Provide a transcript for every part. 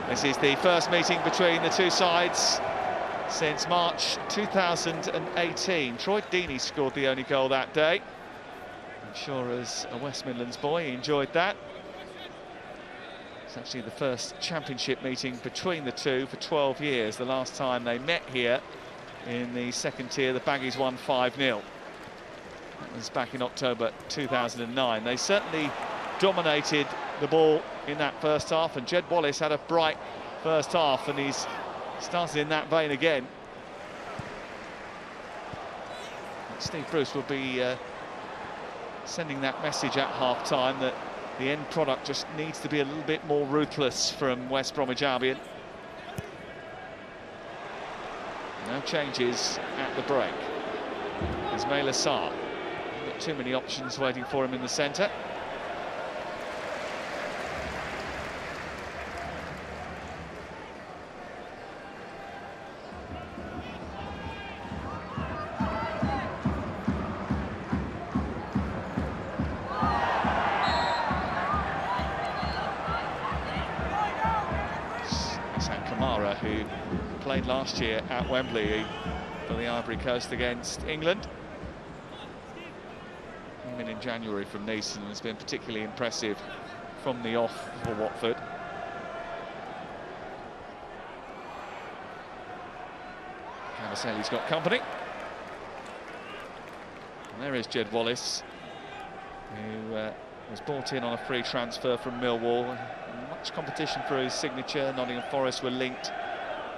This is the first meeting between the two sides since March 2018. Troy Deeney scored the only goal that day. I'm sure as a West Midlands boy he enjoyed that. It's actually the first championship meeting between the two for 12 years. The last time they met here in the second tier, the Baggies won 5-0. That was back in October 2009. They certainly dominated the ball in that first half, and Jed Wallace had a bright first half, and he's started in that vein again. Steve Bruce will be sending that message at half-time that the end product just needs to be a little bit more ruthless from West Bromwich Albion. No changes at the break. Ismail Assar. Not too many options waiting for him in the centre. Who played last year at Wembley for the Ivory Coast against England. Came in January from Nice and has been particularly impressive from the off for Watford. Cavaselli's got company. And there is Jed Wallace, who was brought in on a free transfer from Millwall. Much competition for his signature. Nottingham Forest were linked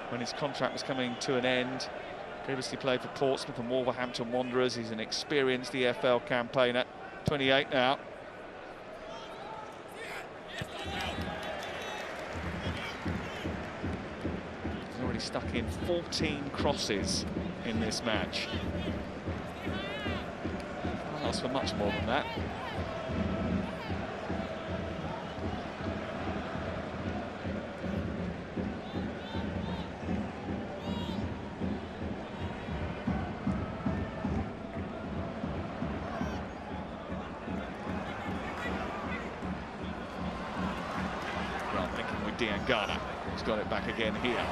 when his contract was coming to an end. Previously played for Portsmouth and Wolverhampton Wanderers. He's an experienced EFL campaigner, 28 now. He's already stuck in 14 crosses in this match. I'll ask for much more than that. Ghana, who's got it back again here.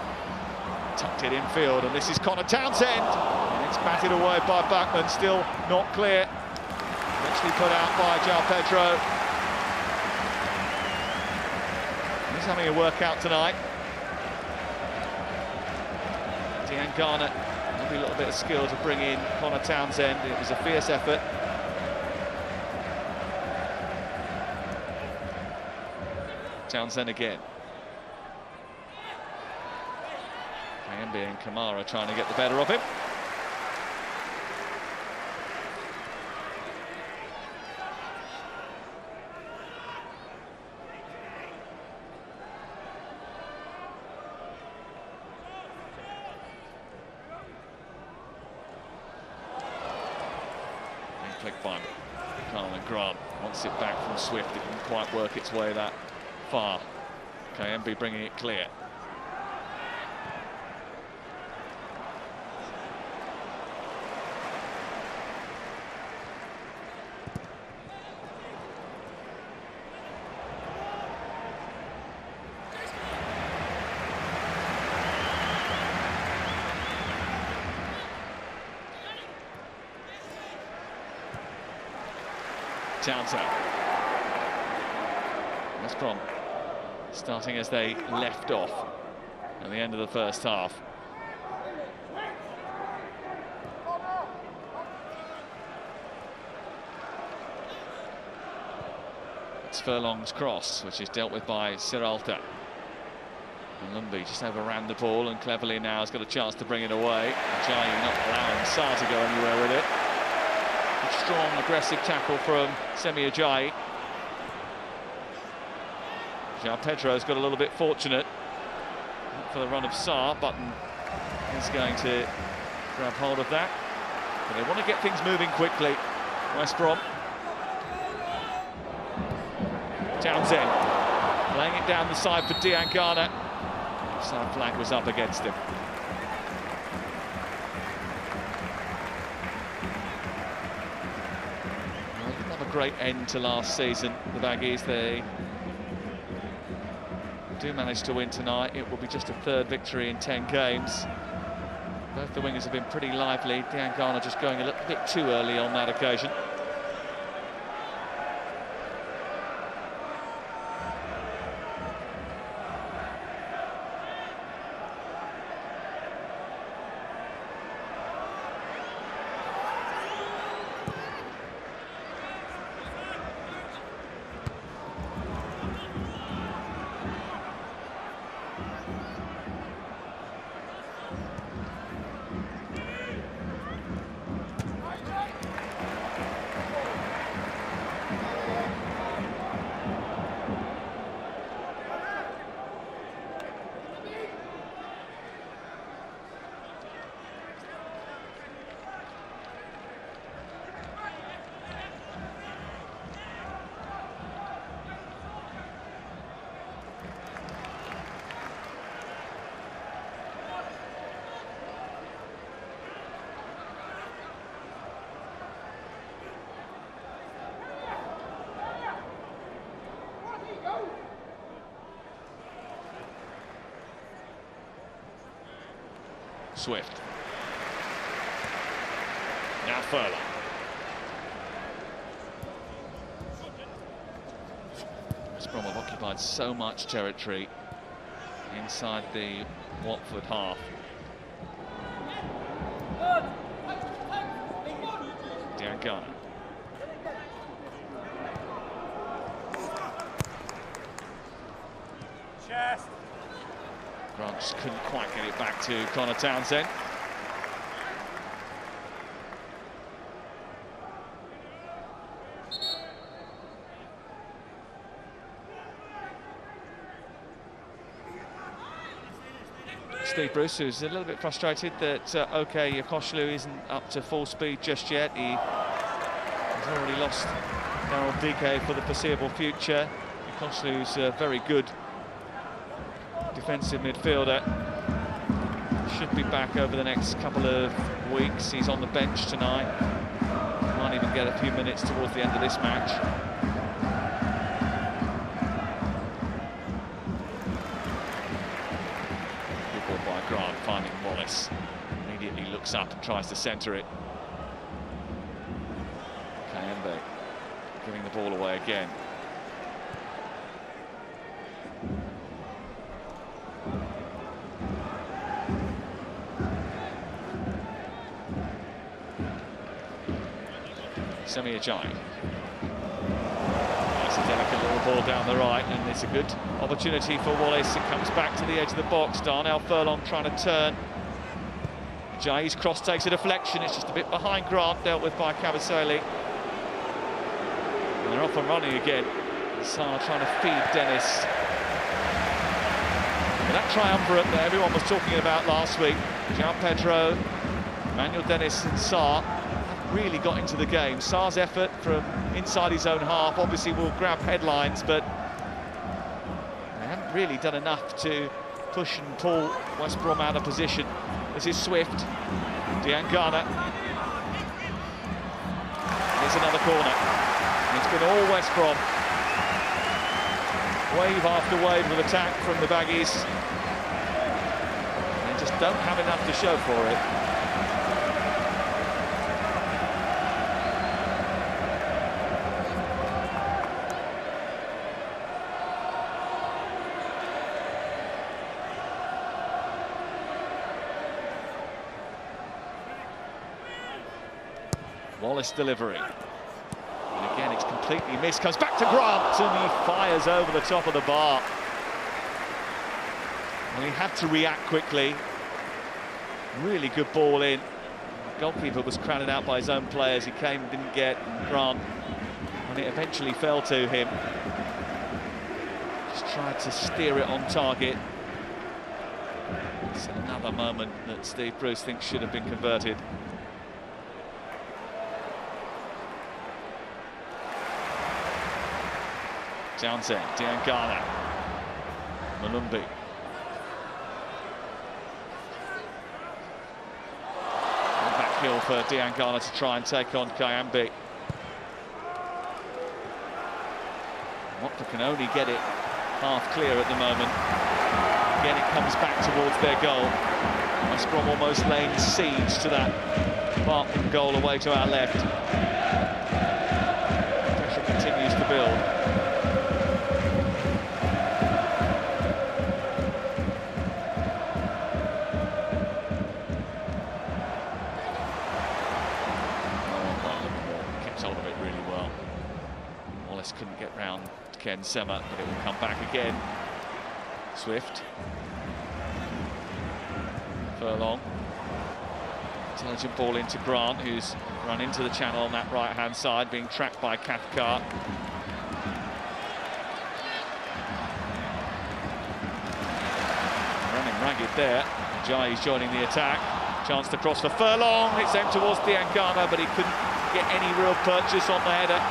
Tucked it infield, and this is Connor Townsend. And it's batted away by Buckman, still not clear. Eventually put out by João Pedro. He's having a workout tonight. Dean Garner, maybe a little bit of skill to bring in Connor Townsend. It was a fierce effort. Townsend again. Kayembe and Kamara trying to get the better of him. Click by Carl and Grant. Wants it back from Swift. It didn't quite work its way that far. Kayembe bringing it clear. Townsend. West Brom starting as they left off at the end of the first half. It's Furlong's cross, which is dealt with by Siralta. And Lumby just overran the ball and cleverly now has got a chance to bring it away. Ajayi not allowing Sarr to go anywhere with it. A strong, aggressive tackle from Semi Ajayi. João Pedro's got a little bit fortunate for the run of Sarr. Button is going to grab hold of that. But they want to get things moving quickly. West Brom. Townsend laying it down the side for Dean Garner. Side flag was up against him. Well, they didn't have a great end to last season, the Baggies. They do manage to win tonight, it will be just a third victory in 10 games. Both the wingers have been pretty lively. Diangana just going a little bit too early on that occasion. Swift. Now Furlong. West Brom have occupied so much territory inside the Watford half. Diangana. Chest. Grant just couldn't quite get it back to Connor Townsend. Steve Bruce, who's a little bit frustrated that OK Yokoshlu isn't up to full speed just yet. He's already lost Daryl Dike for the foreseeable future. Yokoshlu's a very good defensive midfielder. Should be back over the next couple of weeks. He's on the bench tonight. Might even get a few minutes towards the end of this match. Good ball by Grant, finding Wallace. Immediately looks up and tries to centre it. Kayembe giving the ball away again. Semi Ajayi. Nice and delicate little ball down the right, and it's a good opportunity for Wallace. It comes back to the edge of the box. Darnell Furlong trying to turn. Ajayi's cross takes a deflection. It's just a bit behind Grant, dealt with by Kabasele. And they're off and running again. Sarr trying to feed Dennis. And that triumvirate that everyone was talking about last week, João Pedro, Manuel Dennis and Sarr, really got into the game. Sarr's effort from inside his own half obviously will grab headlines, but they haven't really done enough to push and pull West Brom out of position. This is Swift. Diangana. Here's another corner. It's been all West Brom. Wave after wave of attack from the Baggies. They just don't have enough to show for it. Wallace delivery. And again, it's completely missed. Comes back to Grant, and he fires over the top of the bar. Well, he had to react quickly. Really good ball in. The goalkeeper was crowded out by his own players. He came and didn't get Grant, and it eventually fell to him. Just tried to steer it on target. It's another moment that Steve Bruce thinks should have been converted. Townsend, Diangana, Malumbi. Back heel for Diangana to try and take on Kayembe. Watford can only get it half clear at the moment. Again, it comes back towards their goal. West Brom almost laying siege to that Barton goal away to our left. Pressure continues to build. Kept hold of it really well. Wallace couldn't get round Ken Sema, but it will come back again. Swift. Furlong. Intelligent ball into Grant, who's run into the channel on that right-hand side, being tracked by Cathcart. Running ragged there. Jai's joining the attack. Chance to cross for Furlong. It's aimed towards Diangana, but he couldn't get any real purchase on the header.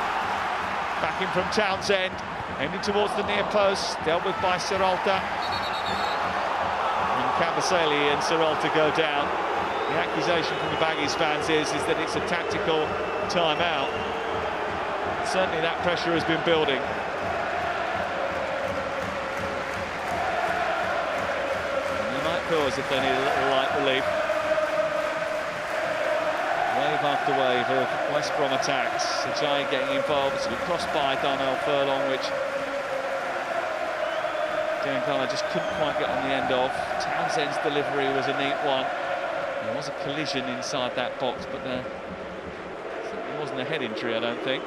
Back in from Townsend. Aiming towards the near post, dealt with by Seralta. And Kabasele and Seralta go down. The accusation from the Baggies fans is that it's a tactical timeout. Certainly that pressure has been building. And they might feel as if they need a little light relief. Wave after wave of West Brom attacks. Ajay getting involved. It's been crossed by Darnell Furlong, which Diangana just couldn't quite get on the end of. Townsend's delivery was a neat one. There was a collision inside that box, but there wasn't a head injury, I don't think.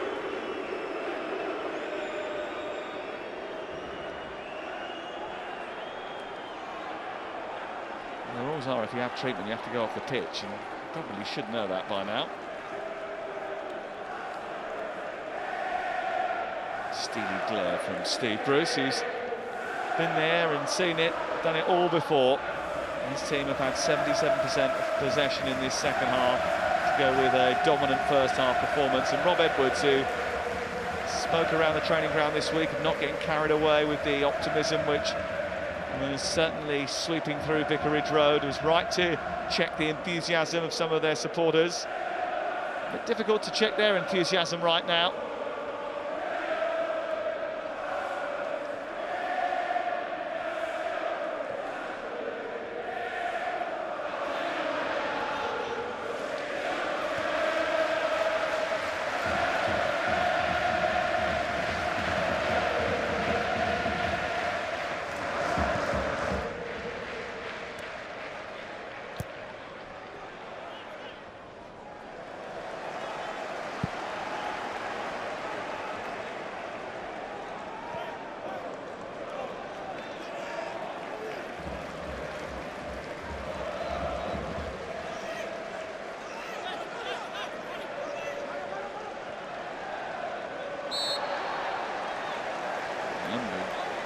The rules are if you have treatment, you have to go off the pitch, and you probably should know that by now. Steely glare from Steve Bruce, who's been there and seen it, done it all before. His team have had 77% of possession in this second half to go with a dominant first half performance. And Rob Edwards, who spoke around the training ground this week of not getting carried away with the optimism which was certainly sweeping through Vicarage Road, was right to check the enthusiasm of some of their supporters. A bit difficult to check their enthusiasm right now.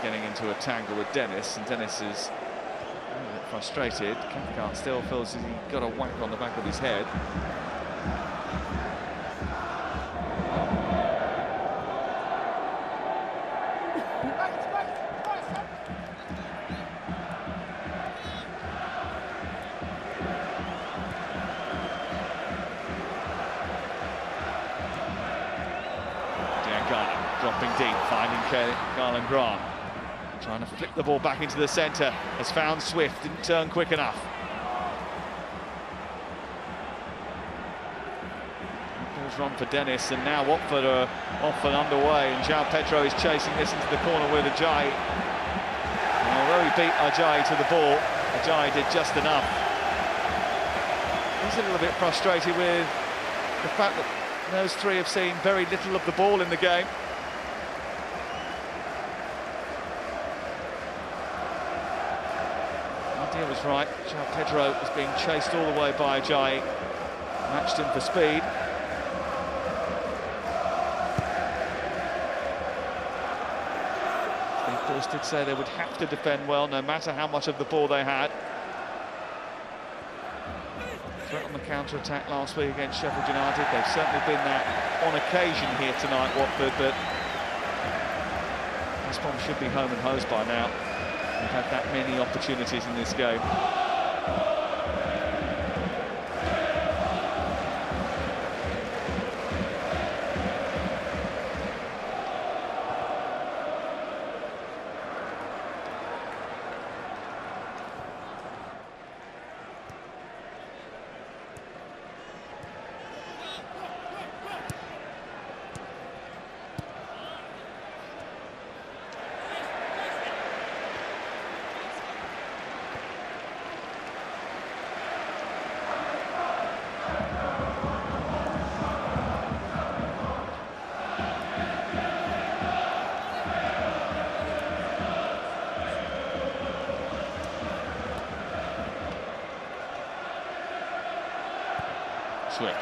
Getting into a tangle with Dennis, and Dennis is a bit frustrated. Cathcart still feels he got a whack on the back of his head. Diangana dropping deep, finding Garland Grant. Trying to flick the ball back into the centre, has found Swift, didn't turn quick enough. Ball's run for Dennis, and now Watford are off and underway, and João Pedro is chasing this into the corner with Ajay. And although he beat Ajay to the ball, Ajay did just enough. He's a little bit frustrated with the fact that those three have seen very little of the ball in the game. Was right. João Pedro was being chased all the way by Ajay, matched him for speed. Steve Bruce did say they would have to defend well, no matter how much of the ball they had. Threat on the counter-attack last week against Sheffield United. They've certainly been that on occasion here tonight, Watford, but West Brom should be home and hosed by now. We've had that many opportunities in this game. Swift.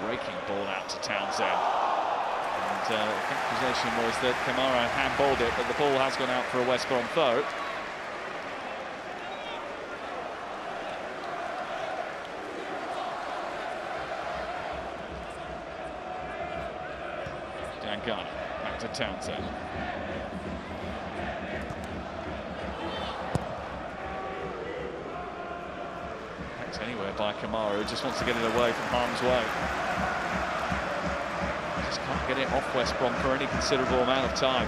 Raking ball out to Townsend. And the accusation was that Kamara handballed it, but the ball has gone out for a West Brom throw. Ghana, back to Townsend. Back anywhere by Kamara, who just wants to get it away from harm's way. Just can't get it off West Brom for any considerable amount of time.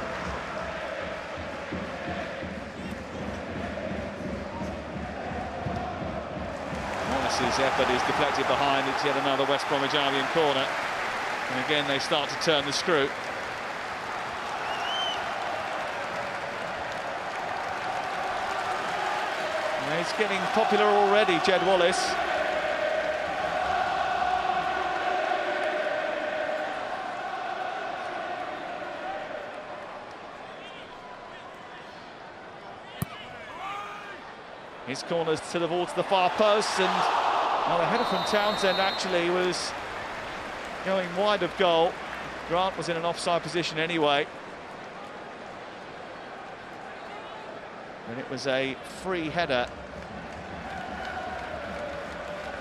Wallace's effort is deflected behind. It's yet another West Bromwich Albion corner. And again, they start to turn the screw. And he's getting popular already, Jed Wallace. His corners towards the far post, and well, the header from Townsend actually was going wide of goal. Grant was in an offside position anyway. And it was a free header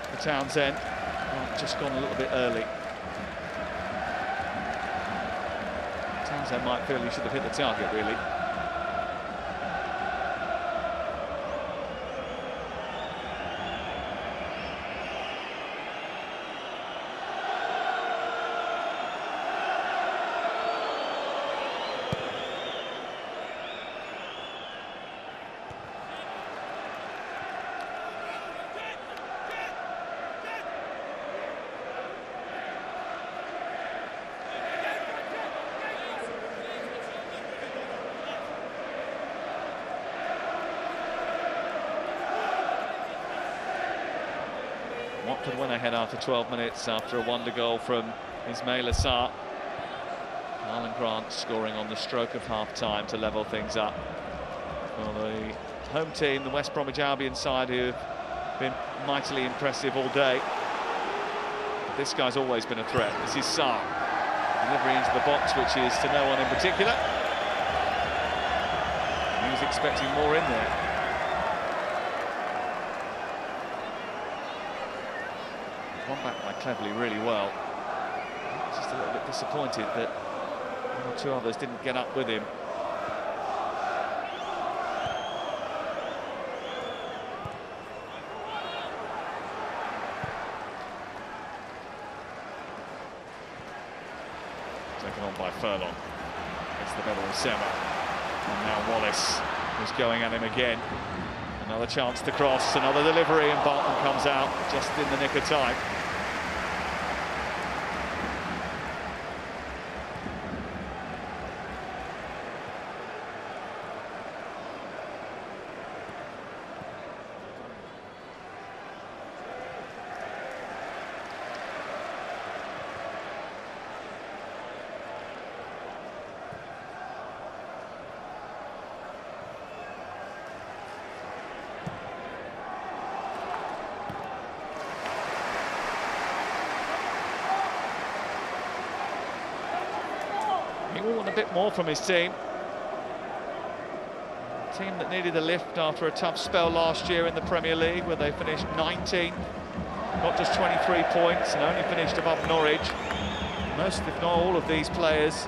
for Townsend. Grant just gone a little bit early. Townsend might feel he should have hit the target, really. Watford went ahead after 12 minutes after a wonder goal from Ismail Assar. Alan Grant scoring on the stroke of half-time to level things up. Well, the home team, the West Bromwich Albion side, who have been mightily impressive all day. But this guy's always been a threat. This is Sarr. Delivery into the box, which is to no one in particular. He was expecting more in there. One back by Cleverley really well. Just a little bit disappointed that one or two others didn't get up with him. Taken on by Furlong. It's the better of Sema. And now Wallace is going at him again. Another chance to cross, another delivery, and Barton comes out just in the nick of time. He will want a bit more from his team. A team that needed a lift after a tough spell last year in the Premier League, where they finished 19th, got just 23 points, and only finished above Norwich. Most, if not all, of these players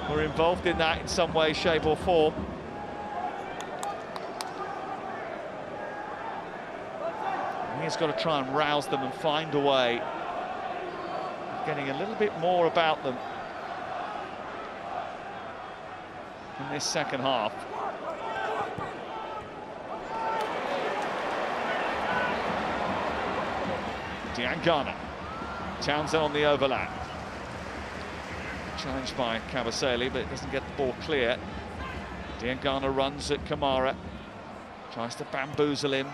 were involved in that in some way, shape or form. And he's got to try and rouse them and find a way of getting a little bit more about them in this second half. Diangana. Townsend on the overlap. Challenged by Kabasele, but it doesn't get the ball clear. Diangana runs at Kamara. Tries to bamboozle him.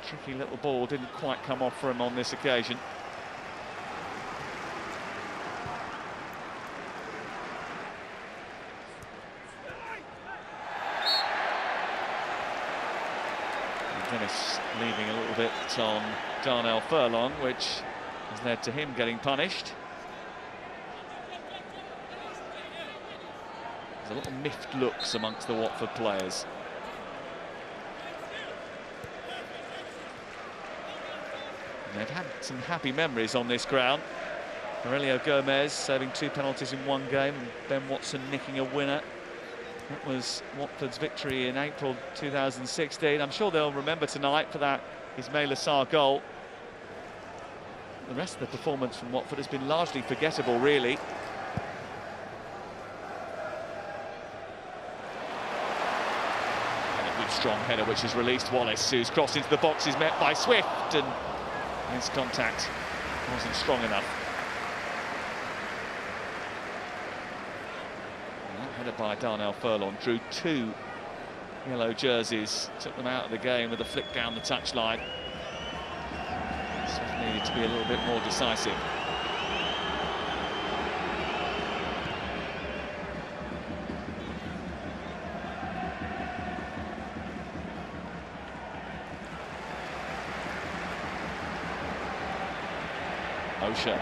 Tricky little ball, didn't quite come off for him on this occasion. Dennis leaving a little bit on Darnell Furlong, which has led to him getting punished. There's a lot of miffed looks amongst the Watford players. And they've had some happy memories on this ground. Aurelio Gomez saving 2 penalties in 1 game, and Ben Watson nicking a winner. That was Watford's victory in April 2016. I'm sure they'll remember tonight for that Ismaila Sarr goal. The rest of the performance from Watford has been largely forgettable, really. And a good strong header which has released Wallace, who's crossed into the box, is met by Swift, and his contact wasn't strong enough. Headed by Darnell Furlong, drew 2 yellow jerseys, took them out of the game with a flick down the touchline. Swift needed to be a little bit more decisive. Osha.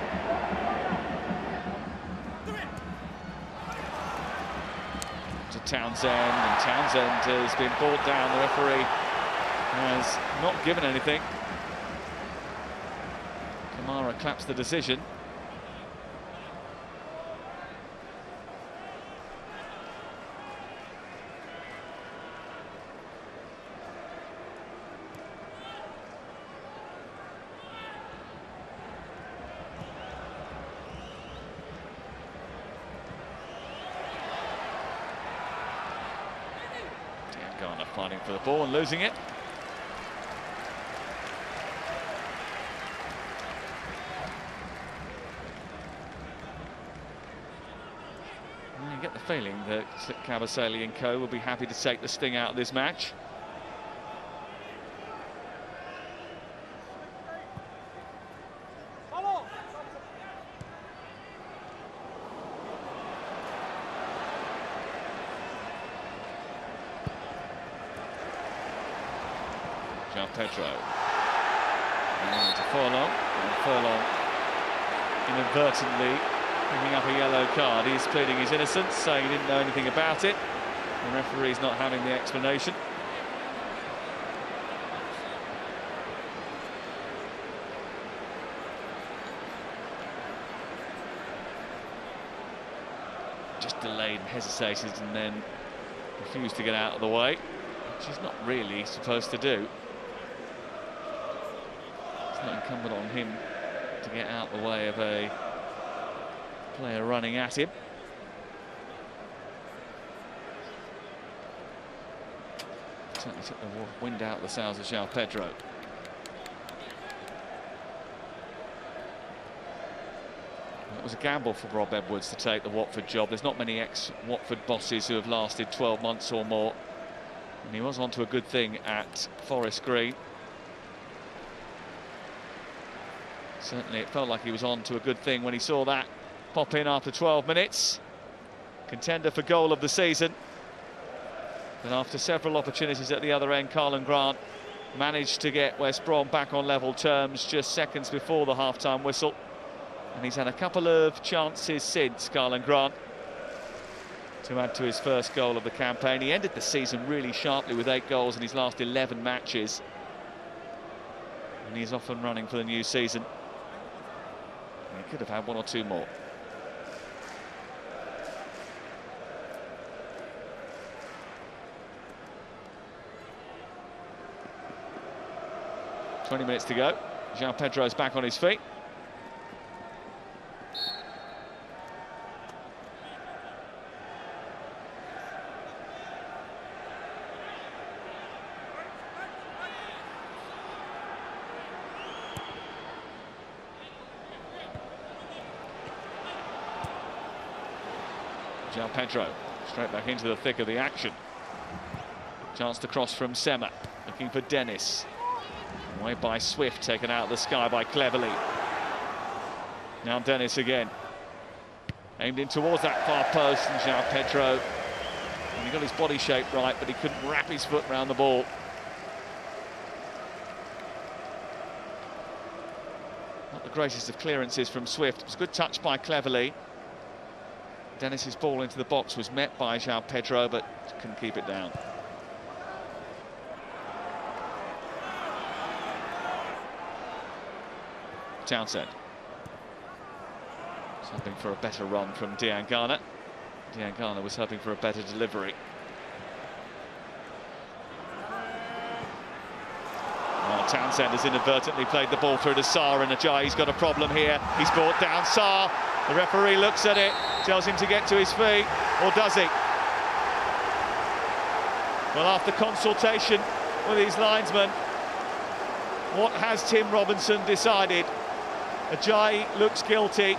Townsend, and Townsend has been brought down. The referee has not given anything. Kamara claps the decision. Fighting for the ball and losing it. You get the feeling that Kabasele and co will be happy to take the sting out of this match. Pedro and to Furlong, and Furlong inadvertently picking up a yellow card. He's pleading his innocence, saying he didn't know anything about it. The referee's not having the explanation. Just delayed and hesitated and then refused to get out of the way, which he's not really supposed to do. Not incumbent on him to get out the way of a player running at him. Certainly took the wind out of the sails of João Pedro. It was a gamble for Rob Edwards to take the Watford job. There's not many ex-Watford bosses who have lasted 12 months or more, and he was onto a good thing at Forest Green. Certainly it felt like he was on to a good thing when he saw that pop in after 12 minutes. Contender for goal of the season. And after several opportunities at the other end, Karlan Grant managed to get West Brom back on level terms just seconds before the half-time whistle. And he's had a couple of chances since, Karlan Grant, to add to his first goal of the campaign. He ended the season really sharply with 8 goals in his last 11 matches. And he's off and running for the new season. He could have had 1 or 2 more. "20 minutes to go. João Pedro's back on his feet. João Pedro straight back into the thick of the action. Chance to cross from Sema, looking for Dennis. Away by Swift, taken out of the sky by Cleverley. Now Dennis again. Aimed in towards that far post, and João Pedro, and he got his body shape right, but he couldn't wrap his foot around the ball. greatest of clearances from Swift. It was a good touch by Cleverley. Dennis's ball into the box was met by João Pedro, but couldn't keep it down. Townsend. Was hoping for a better run from Diangana. Diangana was hoping for a better delivery. Oh, Townsend has inadvertently played the ball through to Sarr, and Ajayi's got a problem here. He's brought down Sarr. The referee looks at it, tells him to get to his feet, or does he? Well, after consultation with his linesman, what has Tim Robinson decided? Ajayi looks guilty.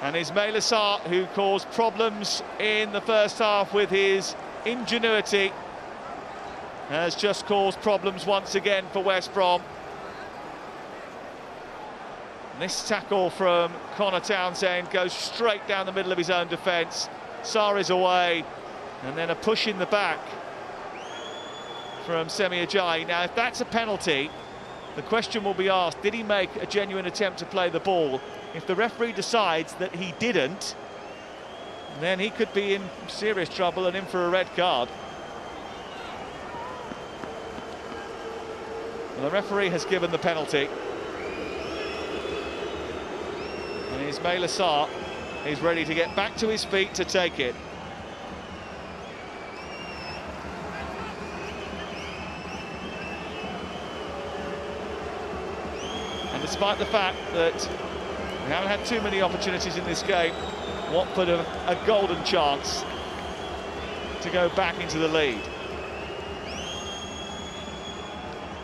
And Ismaila Sarr, who caused problems in the first half with his ingenuity, has just caused problems once again for West Brom. And this tackle from Connor Townsend goes straight down the middle of his own defence. Sarr is away, and then a push in the back from Semi Ajayi. Now, if that's a penalty, the question will be asked, did he make a genuine attempt to play the ball? If the referee decides that he didn't, then he could be in serious trouble and in for a red card. Well, the referee has given the penalty. And Ismaila Sarr is ready to get back to his feet to take it. And despite the fact that we haven't had too many opportunities in this game, Watford have a golden chance to go back into the lead.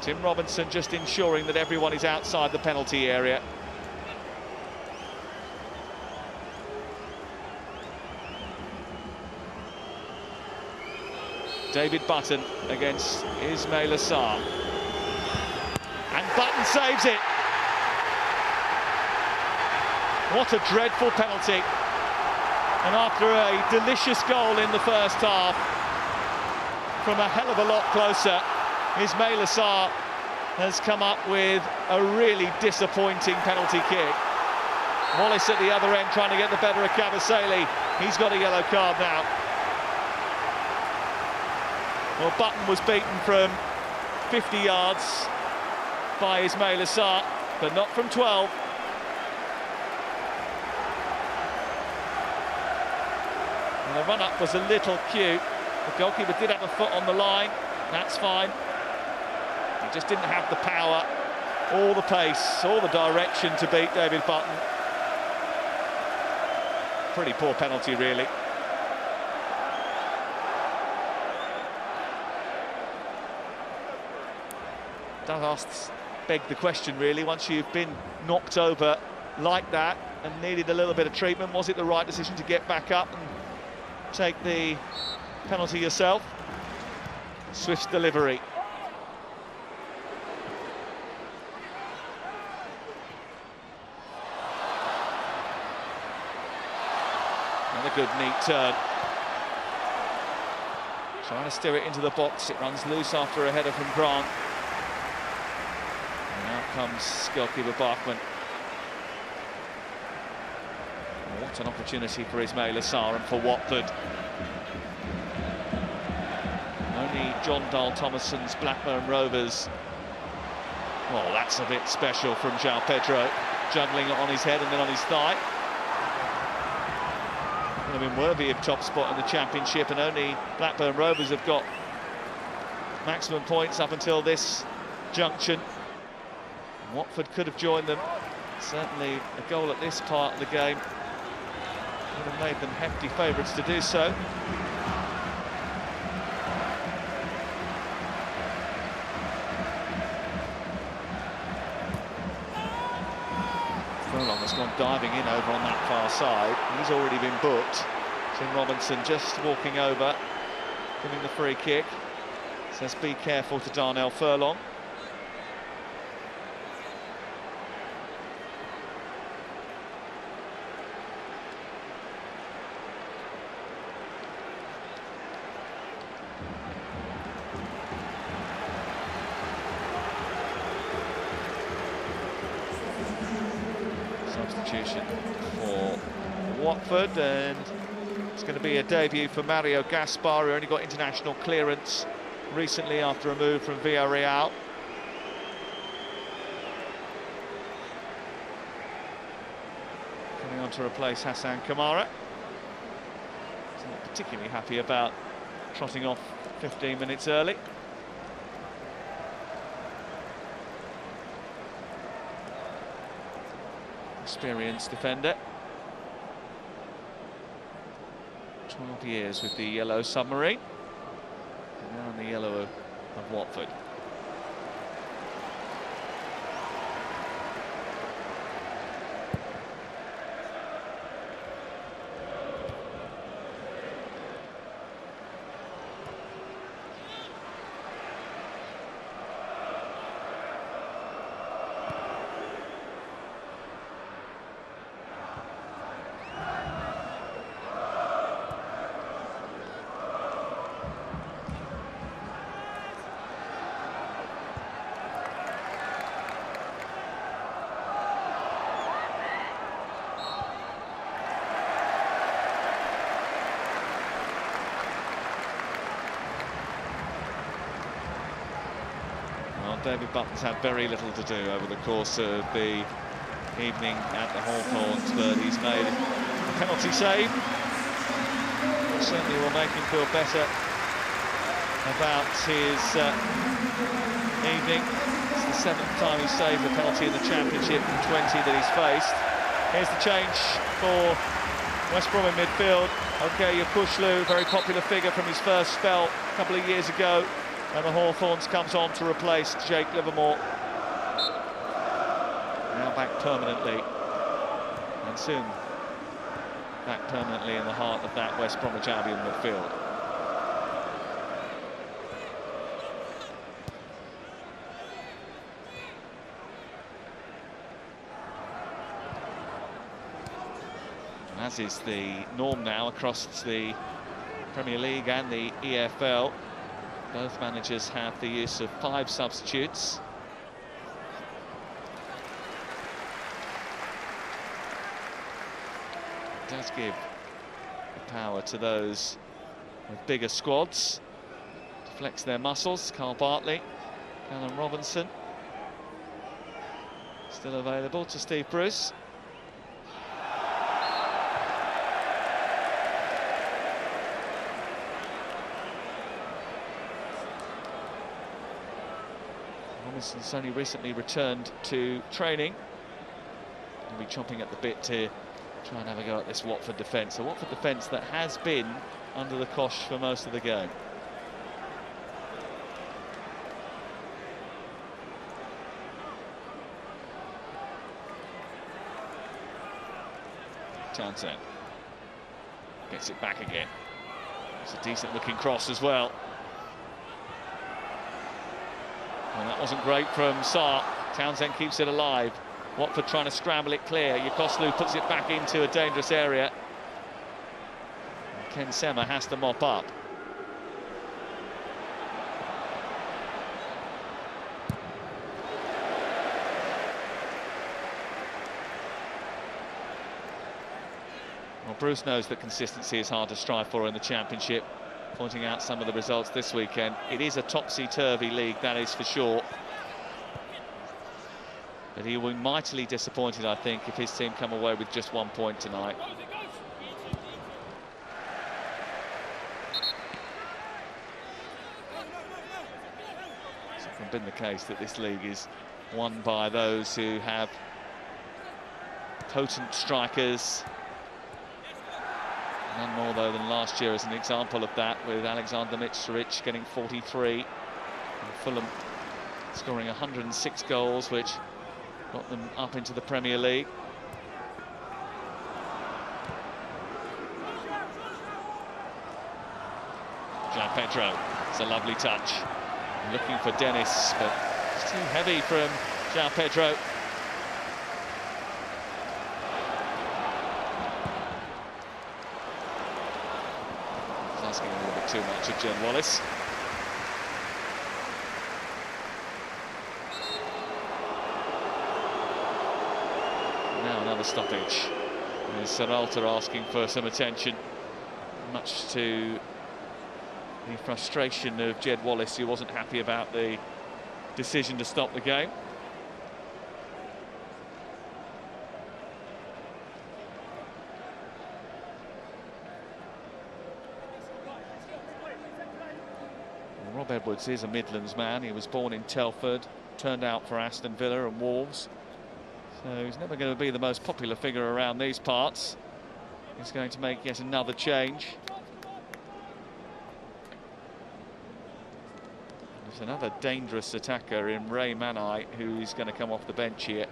Tim Robinson just ensuring that everyone is outside the penalty area. David Button against Ismaila Sarr. And Button saves it. What a dreadful penalty. And after a delicious goal in the first half, from a hell of a lot closer, Ismaila Sarr has come up with a really disappointing penalty kick. Wallace at the other end trying to get the better of Kabasele. He's got a yellow card now. Well, Button was beaten from 50 yards by Ismaila Sarr, but not from 12. And the run-up was a little cute. The goalkeeper did have a foot on the line. That's fine. He just didn't have the power, or the pace, or the direction to beat David Button. Pretty poor penalty, really. Does beg the question, really, once you've been knocked over like that and needed a little bit of treatment, was it the right decision to get back up and take the penalty yourself? Swift's delivery. Another good, neat turn. Trying to steer it into the box. It runs loose after a header from Grant. And out comes goalkeeper Bachmann. What an opportunity for Ismaila Sarr and for Watford. Only John Dahl Thomason's Blackburn Rovers. Well, that's a bit special from João Pedro, juggling it on his head and then on his thigh. Would have been worthy of top spot in the Championship, and only Blackburn Rovers have got maximum points up until this junction. Watford could have joined them. Certainly a goal at this part of the game would have made them hefty favourites to do so. Furlong has gone diving in over on that far side. He's already been booked. Tim Robinson just walking over, giving the free kick. Says be careful to Darnell Furlong. substitution for Watford, and it's going to be a debut for Mario Gaspar, who only got international clearance recently after a move from Villarreal. Coming on to replace Hassan Kamara. He's not particularly happy about trotting off 15 minutes early. Experienced defender. 12 years with the yellow submarine. And now in the yellow of Watford. David Button's had very little to do over the course of the evening at the Hawthorns, but he's made a penalty save. Certainly will make him feel better about his evening. It's the 7th time he's saved a penalty in the Championship from 20 that he's faced. Here's the change for West Brom in midfield. Okay, Yakushlu, very popular figure from his first spell a couple of years ago. And the Hawthorns comes on to replace Jake Livermore. Now back permanently, and soon back permanently in the heart of that West Bromwich Albion midfield. As is the norm now across the Premier League and the EFL. Both managers have the use of 5 substitutes. It does give the power to those with bigger squads to flex their muscles. Carl Bartley, Callum Robinson, still available to Steve Bruce. Robinson's only recently returned to training. He'll be chomping at the bit to try and have a go at this Watford defence. A Watford defence that has been under the cosh for most of the game. Townsend gets it back again. It's a decent looking cross as well. And that wasn't great from Sarr. Townsend keeps it alive. Watford trying to scramble it clear. Yokoslu puts it back into a dangerous area. And Ken Sema has to mop up. Well, Bruce knows that consistency is hard to strive for in the Championship. Pointing out some of the results this weekend. It is a topsy-turvy league, that is for sure. But he will be mightily disappointed, I think, if his team come away with just 1 point tonight. It's often been the case that this league is won by those who have potent strikers. None more, though, than last year as an example of that, with Alexander Mitrovic getting 43 and Fulham scoring 106 goals, which got them up into the Premier League. Gian Pedro, it's a lovely touch. Looking for Dennis, but it's too heavy from Gian Pedro. Asking a little bit too much of Jen Wallace. Now another another stoppage. There's Seralta asking for some attention, much to the frustration of Jed Wallace, who wasn't happy about the decision to stop the game. Rob Edwards is a Midlands man. He was born in Telford, turned out for Aston Villa and Wolves. So he's never going to be the most popular figure around these parts. He's going to make yet another change. There's another dangerous attacker in Ray Manai, who's going to come off the bench here.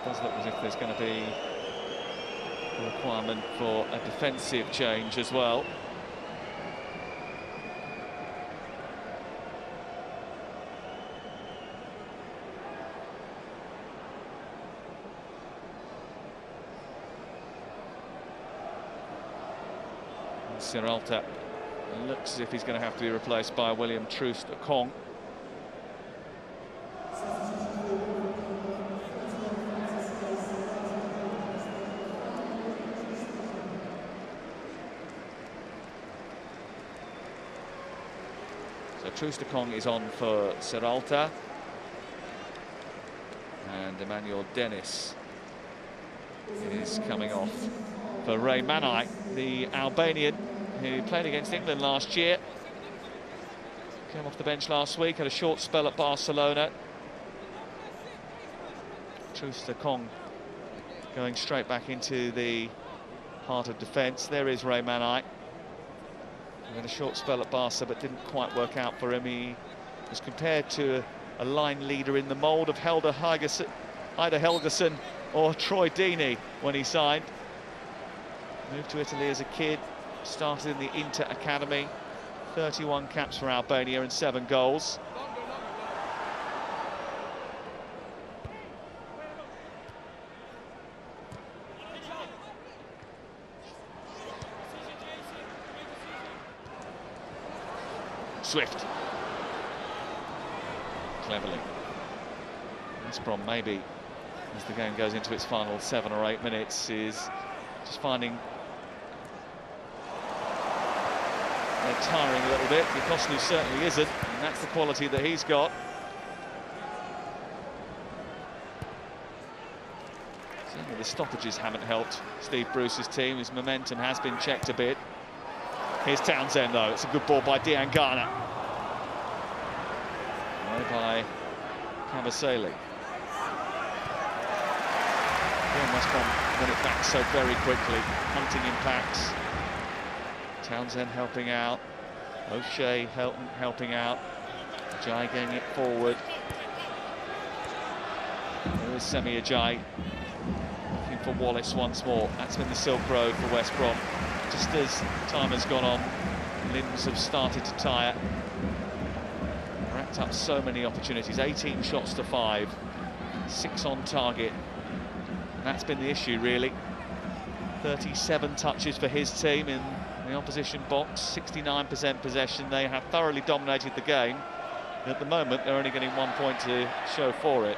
Does look as if there's going to be a requirement for a defensive change as well. Seralta looks as if he's going to have to be replaced by William Troost-Ekong. So Troost-Ekong is on for Seralta, and Emmanuel Dennis is coming off for Ray Manai, the Albanian who played against England last year. Came off the bench last week, had a short spell at Barcelona. Troost-Ekong going straight back into the heart of defence. There is Ray Manai. He had a short spell at Barca, but didn't quite work out for him. He was compared to a line leader in the mould of Ida Helgason or Troy Deeney when he signed. Moved to Italy as a kid, started in the Inter Academy, 31 caps for Albania and 7 goals. Swift. Cleverly. West Brom maybe, as the game goes into its final 7 or 8 minutes, is just finding they're tiring a little bit. Nikoslu certainly isn't, and that's the quality that he's got. Certainly the stoppages haven't helped Steve Bruce's team. His momentum has been checked a bit. Here's Townsend though, it's a good ball by Diangana. By Kabasele. West Brom win it back so very quickly. Hunting impacts. Townsend helping out. O'Shea helping out. Ajayi getting it forward. There is Semi Ajayi looking for Wallace once more. That's been the Silk Road for West Brom. Just as time has gone on, limbs have started to tire. Racked up so many opportunities. 18 shots to 5. 6 on target. And that's been the issue, really. 37 touches for his team in the opposition box, 69% possession. They have thoroughly dominated the game. At the moment, they're only getting 1 point to show for it.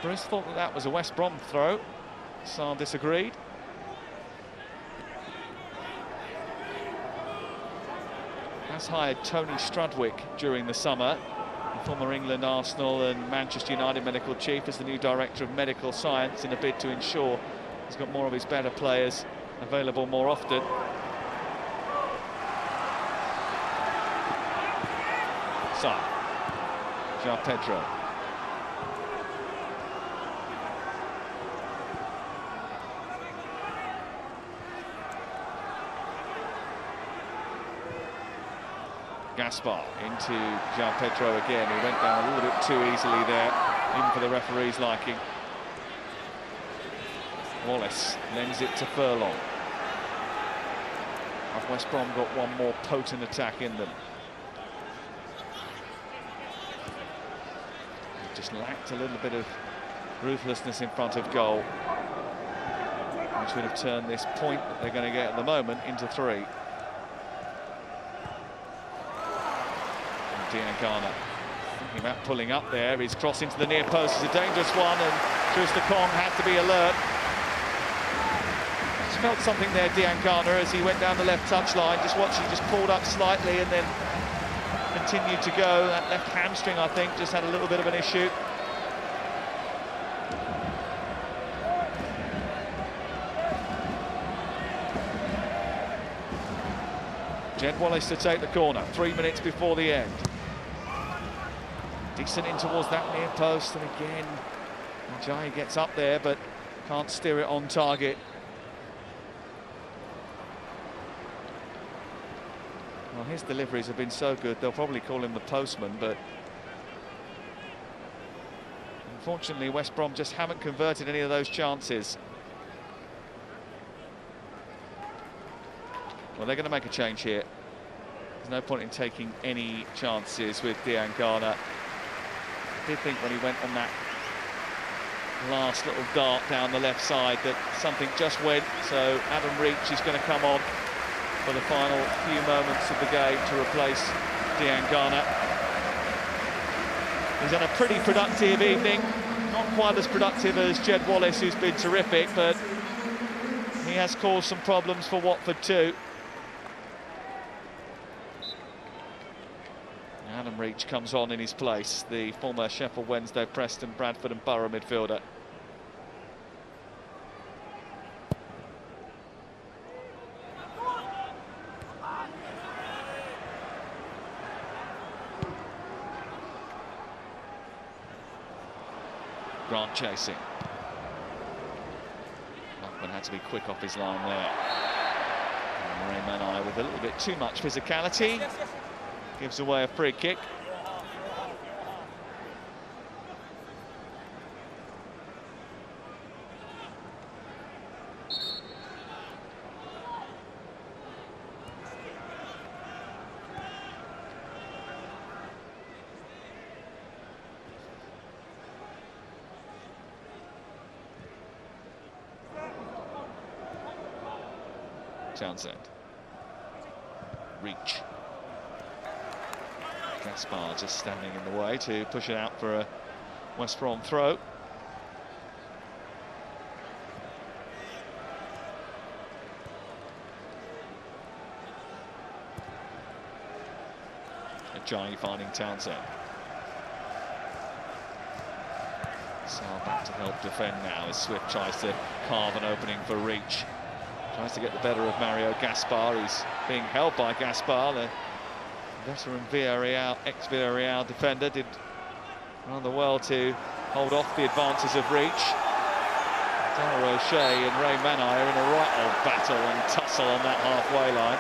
Bruce thought that was a West Brom throw. Sarr disagreed. Has hired Tony Strudwick during the summer, the former England, Arsenal and Manchester United medical chief, as the new director of medical science in a bid to ensure he's got more of his better players available more often. Sarr. João Pedro. Gaspar into João Pedro again. He went down a little bit too easily there, even for the referee's liking. Wallace lends it to Furlong. Have West Brom got one more potent attack in them? Just lacked a little bit of ruthlessness in front of goal, which would have turned this point that they're going to get at the moment into 3. Diangana thinking about pulling up there. His cross into the near post is a dangerous one, and Trista Kong had to be alert. Just felt something there, Diangana, as he went down the left touchline. Just watch, he just pulled up slightly and then continued to go. That left hamstring, I think, just had a little bit of an issue. Jed Wallace to take the corner, 3 minutes before the end. Decent in towards that near post, and again, Ajayi gets up there, but can't steer it on target. Well, his deliveries have been so good, they'll probably call him the postman, but unfortunately, West Brom just haven't converted any of those chances. Well, they're going to make a change here. There's no point in taking any chances with Diangana. I did think when he went on that last little dart down the left side that something just went, so Adam Reach is going to come on for the final few moments of the game to replace Diangana. He's had a pretty productive evening, not quite as productive as Jed Wallace, who's been terrific, but he has caused some problems for Watford too. Adam Reach comes on in his place, the former Sheffield Wednesday, Preston, Bradford and Borough midfielder. Grant chasing. Lockman had to be quick off his line there. And Ray Manai with a little bit too much physicality. Gives away a free kick. Townsend. Reach. Gaspar just standing in the way to push it out for a West Brom throw. Ajayi finding Townsend. Sal back to help defend now as Swift tries to carve an opening for Reach. Tries to get the better of Mario Gaspar. He's being held by Gaspar. The veteran Villarreal, ex-Villarreal defender, did rather well to hold off the advances of Reach. Dara O'Shea and Ray Manai are in a right old battle and tussle on that halfway line.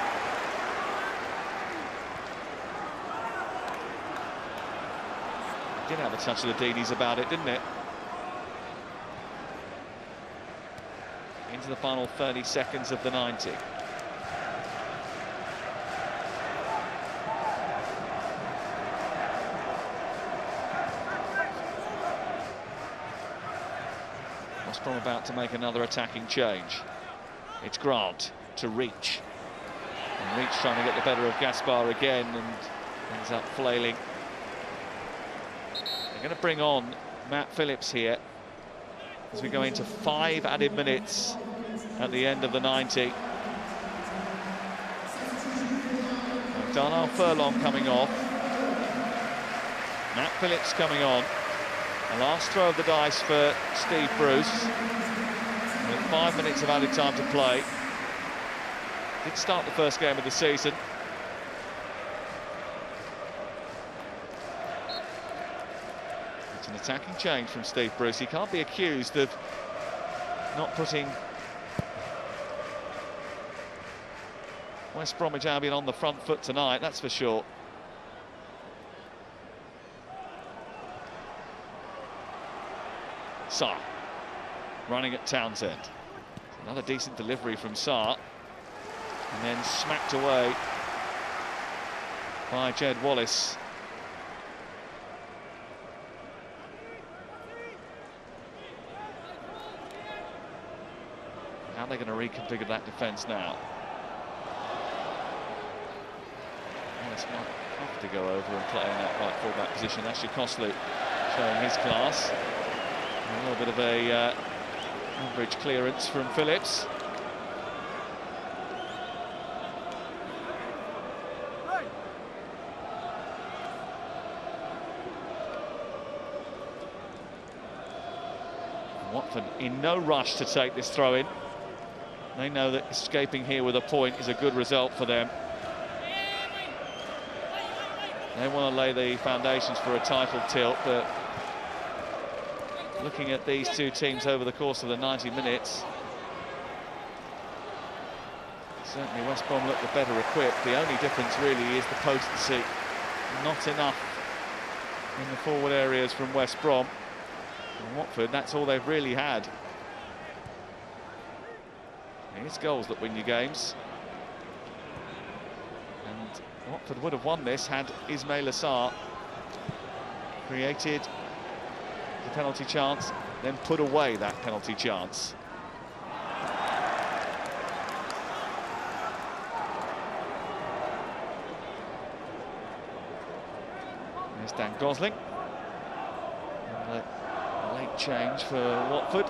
Did have a touch of the Deeney's about it, didn't it? Into the final 30 seconds of the 90. West Brom about to make another attacking change. It's Grant to Reach. And Reach trying to get the better of Gaspar again and ends up flailing. They're going to bring on Matt Phillips here as we go into 5 added minutes at the end of the 90. Darnell Furlong coming off. Matt Phillips coming on. The last throw of the dice for Steve Bruce. With 5 minutes of added time to play. Did start the first game of the season. It's an attacking change from Steve Bruce. He can't be accused of not putting West Bromwich Albion on the front foot tonight, that's for sure. Sarr running at Townsend. Another decent delivery from Sarr, and then smacked away by Jed Wallace. How are they going to reconfigure that defence now? Wallace might have to go over and play in that right full-back position. That's Koslu showing his class. A little bit of a average clearance from Phillips. Watford in no rush to take this throw in. They know that escaping here with a point is a good result for them. They want to lay the foundations for a title tilt, but looking at these two teams over the course of the 90 minutes, certainly West Brom look the better equipped. The only difference really is the potency. Not enough in the forward areas from West Brom. And Watford, that's all they've really had. It's goals that win you games. And Watford would have won this had Ismaila Sarr created the penalty chance, then put away that penalty chance. There's Dan Gosling. And a late change for Watford.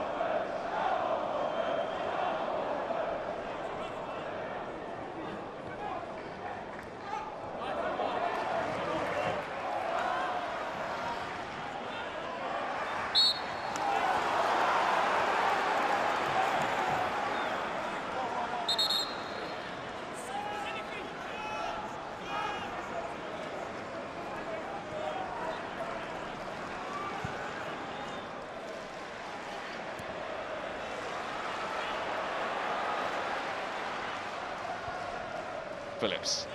Phillips,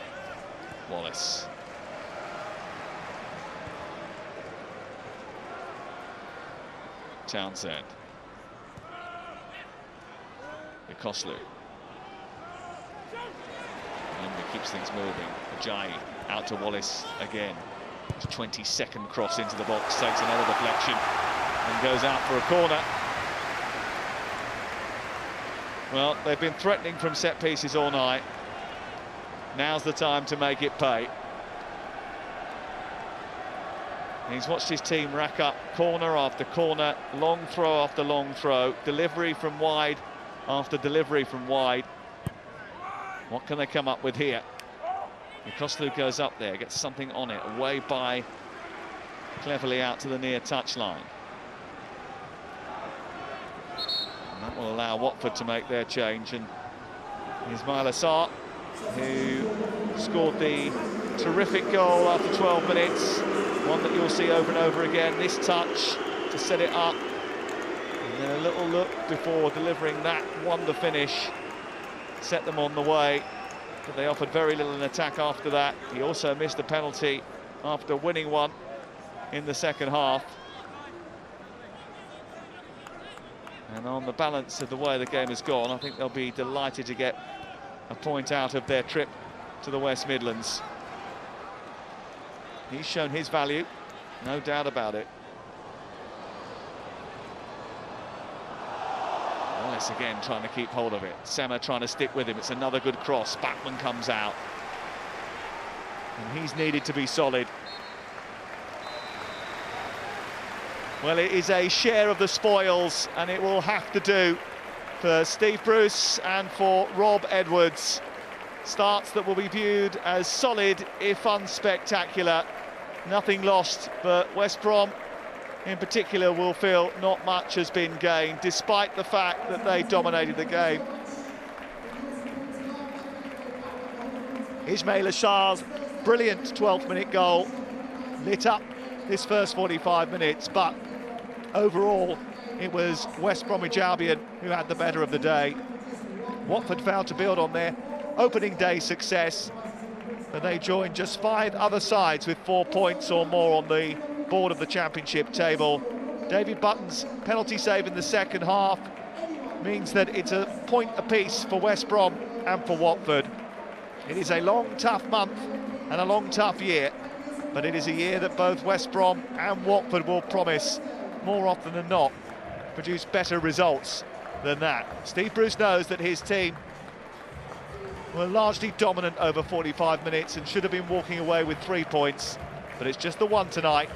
Wallace. Townsend. Koslu. Lumber keeps things moving. Ajayi out to Wallace again. 22nd cross into the box, takes another deflection and goes out for a corner. Well, they've been threatening from set pieces all night. Now's the time to make it pay. He's watched his team rack up corner after corner, long throw after long throw, delivery from wide after delivery from wide. What can they come up with here? Koslu goes up there, gets something on it, away by cleverly out to the near touchline. And that will allow Watford to make their change, and Ismaila Sarr, who scored the terrific goal after 12 minutes, one that you'll see over and over again. This touch to set it up, and then a little look before delivering that wonder finish, set them on the way, but they offered very little in attack after that. He also missed a penalty after winning one in the second half. And on the balance of the way the game has gone, I think they'll be delighted to get a point out of their trip to the West Midlands. He's shown his value, no doubt about it. Wallace again trying to keep hold of it. Sema trying to stick with him. It's another good cross. Bachmann comes out. And he's needed to be solid. Well, it is a share of the spoils, and it will have to do for Steve Bruce and for Rob Edwards. Starts that will be viewed as solid, if unspectacular. Nothing lost, but West Brom in particular will feel not much has been gained, despite the fact that they dominated the game. Ismaila Sarr's brilliant 12th minute goal lit up this first 45 minutes, but overall it was West Bromwich Albion who had the better of the day. Watford failed to build on their opening day success, but they joined just 5 other sides with 4 points or more on the board of the Championship table. David Button's penalty save in the second half means that it's a point apiece for West Brom and for Watford. It is a long, tough month and a long, tough year, but it is a year that both West Brom and Watford will promise, more often than not, produce better results than that. Steve Bruce knows that his team were largely dominant over 45 minutes and should have been walking away with 3 points, but it's just the one tonight.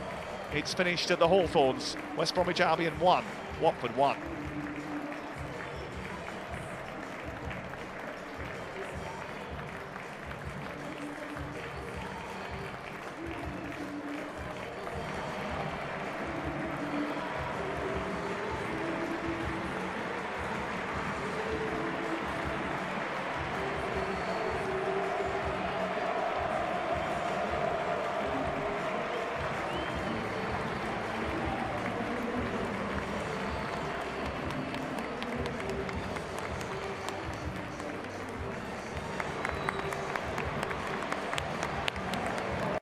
It's finished at the Hawthorns. West Bromwich Albion 1, Watford 1.